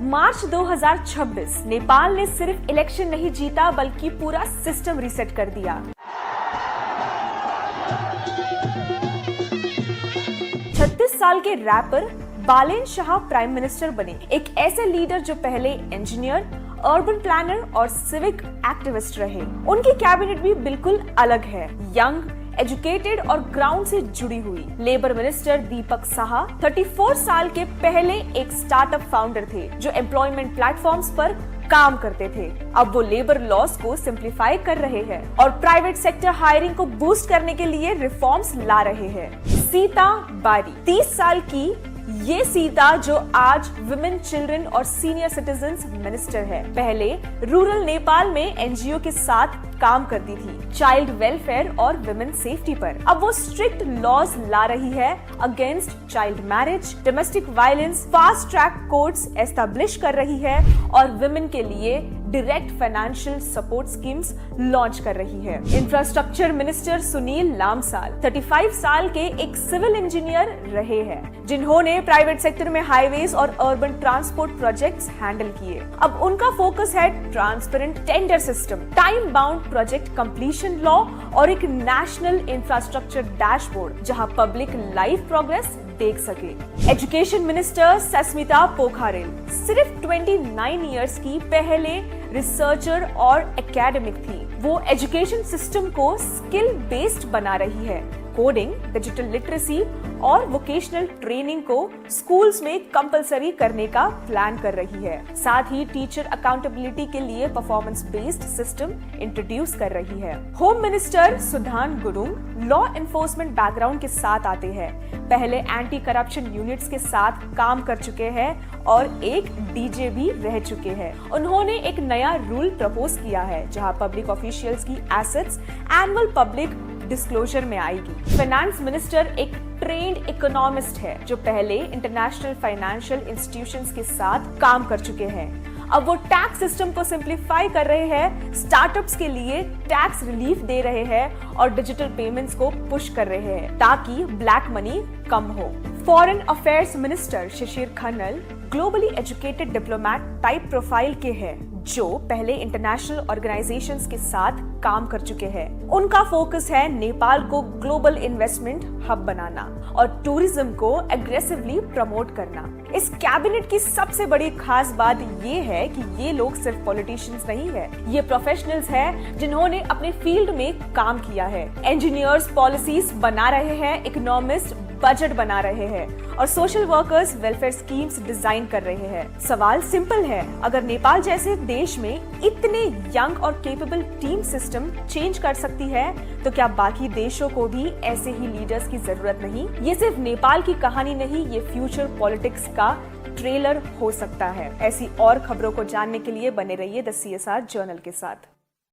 मार्च 2026 नेपाल ने सिर्फ इलेक्शन नहीं जीता बल्कि पूरा सिस्टम रीसेट कर दिया। 36 साल के wrapper Balen Shah prime minister बने, एक ऐसे लीडर जो पहले इंजीनियर, अर्बन प्लानर और सिविक एक्टिविस्ट रहे। उनकी कैबिनेट भी बिल्कुल अलग है, यंग, एजुकेटेड और ग्राउंड से जुड़ी हुई। लेबर मिनिस्टर दीपक साहा 34 साल के पहले एक स्टार्टअप फाउंडर थे जो एम्प्लॉयमेंट प्लेटफॉर्म्स पर काम करते थे। अब वो लेबर लॉस को सिंप्लीफाई कर रहे हैं और प्राइवेट सेक्टर हायरिंग को बूस्ट करने के लिए रिफॉर्म्स ला रहे हैं। सीता बारी 30 साल की ये सीता जो आज विमेन, चिल्ड्रन और सीनियर सिटीजन्स मिनिस्टर है, पहले रूरल नेपाल में एनजीओ के साथ काम करती थी, चाइल्ड वेलफेयर और विमेन सेफ्टी पर। अब वो स्ट्रिक्ट लॉज ला रही है against child marriage, domestic violence, fast track courts establish कर रही है और विमेन के लिए direct financial support schemes launch कर रही है। इंफ्रास्ट्रक्चर मिनिस्टर सुनील लामसाल 35 साल के एक सिविल इंजीनियर रहे हैं जिन्होंने प्राइवेट सेक्टर में हाईवेज और अर्बन ट्रांसपोर्ट प्रोजेक्ट्स हैंडल किए। अब उनका फोकस है transparent tender system, time bound project completion law और एक नेशनल इंफ्रास्ट्रक्चर डैशबोर्ड जहां पब्लिक लाइव प्रोग्रेस देख सके। एजुकेशन मिनिस्टर सस्मिता पोखरेल सिर्फ 29 इयर्स की पहले रिसर्चर और एकेडमिक थी। वो एजुकेशन सिस्टम को स्किल बेस्ड बना रही है, कोडिंग, डिजिटल लिटरेसी और वोकेशनल ट्रेनिंग को स्कूल्स में कंपलसरी करने का प्लान कर रही है। साथ ही टीचर अकाउंटेबिलिटी के लिए परफॉर्मेंस बेस्ड सिस्टम इंट्रोड्यूस कर रही है। होम मिनिस्टर सुधान गुरुंग लॉ एनफोर्समेंट बैकग्राउंड के साथ आते हैं, पहले एंटी करप्शन यूनिट्स के साथ काम कर चुके हैं और एक डीजे भी रह चुके हैं। उन्होंने एक नया रूल प्रपोज किया है जहां पब्लिक ऑफिशियल्स की एसेट्स एनुअल पब्लिक डिस्क्लोजर में आएगी। फाइनेंस मिनिस्टर एक ट्रेंड इकोनॉमिस्ट है जो पहले इंटरनेशनल फाइनेंशियल इंस्टीट्यूशंस के साथ काम कर चुके हैं। अब वो टैक्स सिस्टम को सिंप्लीफाई कर रहे हैं, स्टार्टअप्स के लिए टैक्स रिलीफ दे रहे हैं और डिजिटल पेमेंट्स को पुश कर रहे हैं ताकि ब्लैक मनी कम हो। फॉरेन अफेयर्स मिनिस्टर शिशिर खन्नल globally educated diplomat type profile के हैं जो पहले इंटरनेशनल ऑर्गेनाइजेशंस के साथ काम कर चुके हैं। उनका फोकस है नेपाल को ग्लोबल इन्वेस्टमेंट हब बनाना और टूरिज्म को एग्रेसिवली प्रमोट करना। इस कैबिनेट की सबसे बड़ी खास बात ये है कि ये लोग सिर्फ पॉलिटिशियंस नहीं है, ये प्रोफेशनल्स हैं जिन्होंने अपने फील्ड में काम किया है। इंजीनियर्स पॉलिसीज बना रहे हैं, इकोनॉमिस्ट बजट बना रहे हैं और social workers welfare schemes design कर रहे हैं। सवाल सिंपल है, अगर नेपाल जैसे देश में इतने यंग और कैपेबल टीम सिस्टम चेंज कर सकती है तो क्या बाकी देशों को भी ऐसे ही लीडर्स की जरूरत नहीं? ये सिर्फ नेपाल की कहानी नहीं, ये फ्यूचर पॉलिटिक्स का ट्रेलर हो सकता है। ऐसी और खबरों को जानने के लिए बने रहिए द CSR जर्नल के साथ।